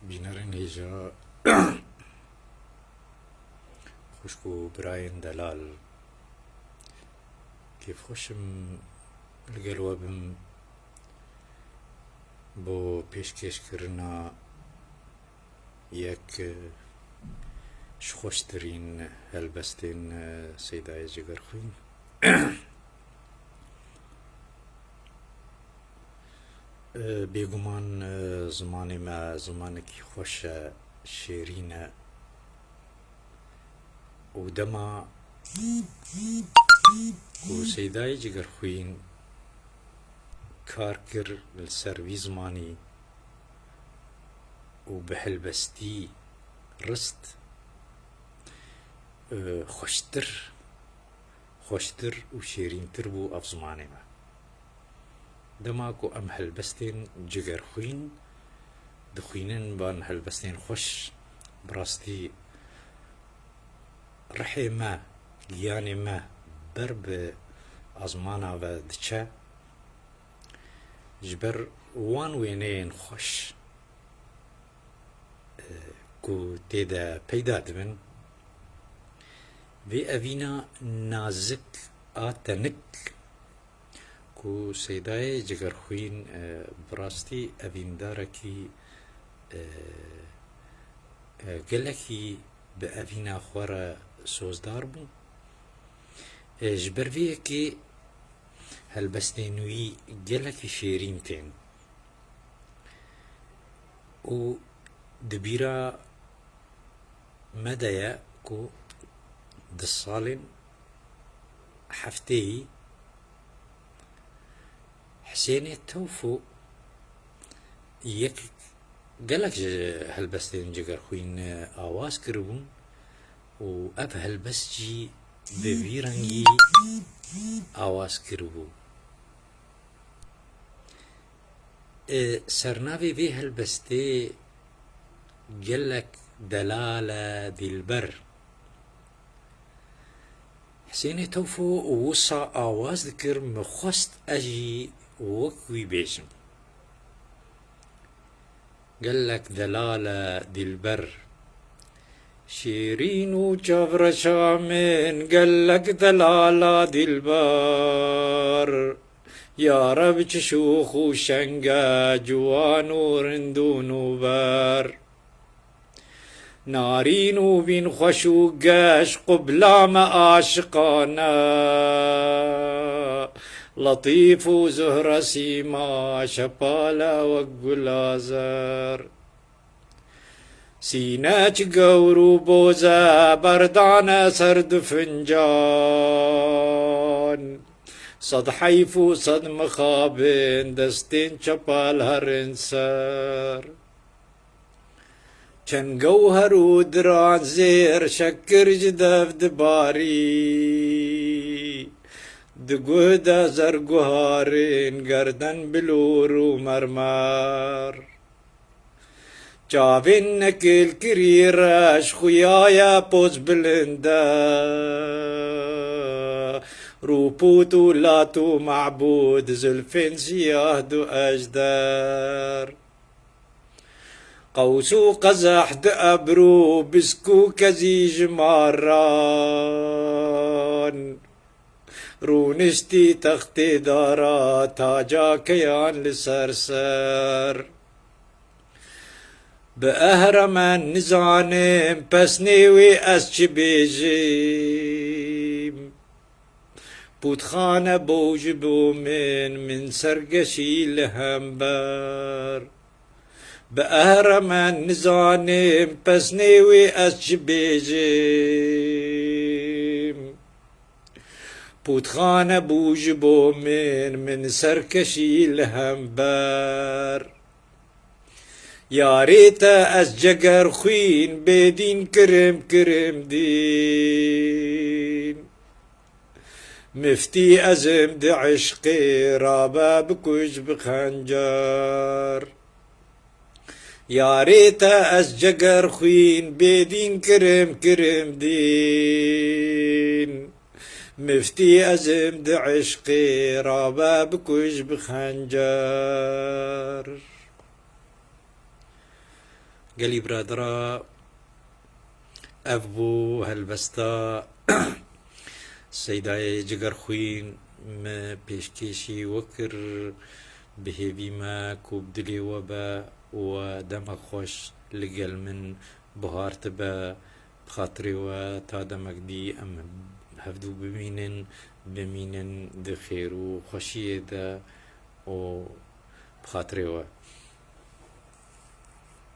بینەرن هێژە خوشک و برایەن دەلال کێفخۆشم لەگەڵ بم بۆ پێشکەشکردنا یەک ji خۆشترین هەلبەستên سەیدایە جگەرخوین بێگومان زمانê me zimanekî xweş e şêrîn e û dema ku Seydayê Cigerxwîn kar kir li ser vî zimanî û bi helbestî rist xweştir û şêrîntir bû ev zimanê me. Dema ku em helbestên cigerxwîn dixwînin ban helbestên xweş bi rastî rihê me, giyanê me ber bi ezmana ve diçe ji ber wan wêneyên xweş ku tê de peyda dibin vê evîna nazik a tenik ku Seydayê Cigerxwîn bi rastî evîndarekî gelekî bi evîna xwe re sozdar bû ji ber vê yekê helbestên wî gelekî şêrîn tên û di bîra me de ye ku di salên hefteyî Hüseyinê Tewfû yek gelek ji helbestên Cigerxwîn awaz kiribûn û ev helbest jî bi vî rengî awaz kiribû. Sernavê vê helbestê gelek delal e dîlber. Hüseyinê Tewfû wisa awaz dikir min xwest ez jî wek wî bêjim. Gelek delal e dîlber şêrîn û çavreşa min gelek delal e dîlber ya reb çi şûx û şeng e ciwan û rind û nûber نارین و بین خوش و گش قبلام عاشقانه لطیف و زهر سیما شپاله و گلازر سینه چ گور و بوزه بردانه سرد فنجان صد حیف و صد مخابن دستین چپال هرن سر چەند گەوهەر و دران زێر شەکر ji dev dibarî di guh de zerguharên gerden bilûr û mermer çavên nekêlkirî reş xuya ye poz bilind e rûpût û lat û mebûd zülfên siyah du ejder قوس و قزح د ابرو بسکو کزی جماران رونشتی تخت دارا تاجا کیان لسرسر به اهرمن نزانم پس نیوی از چی بیجیم پودخانه بوج بومن من سرگشی لهمبر به اهرمن نزانم پس نیوی از چی بیجیم پودخانه بوج بو من سرکشی لهمبر یاریتا از جگرخوین بدین کرم دین مفتی ازم دی عشقی رابا بکش بخنجر یاریتا از جگرخوین بدین کرم دین مفتی ازم دی عشقی رابا بکش بخنجر قالي برادرا أفبو هالبستا سيداي جگر خوين ما بيشكيشي وكر بهيبي ما كوب دلي وبا ودم خوش لقل من بهار تبا بخاطري وتا دمك دي أم هفدو بمينن دخير وخشية دا و بخاطري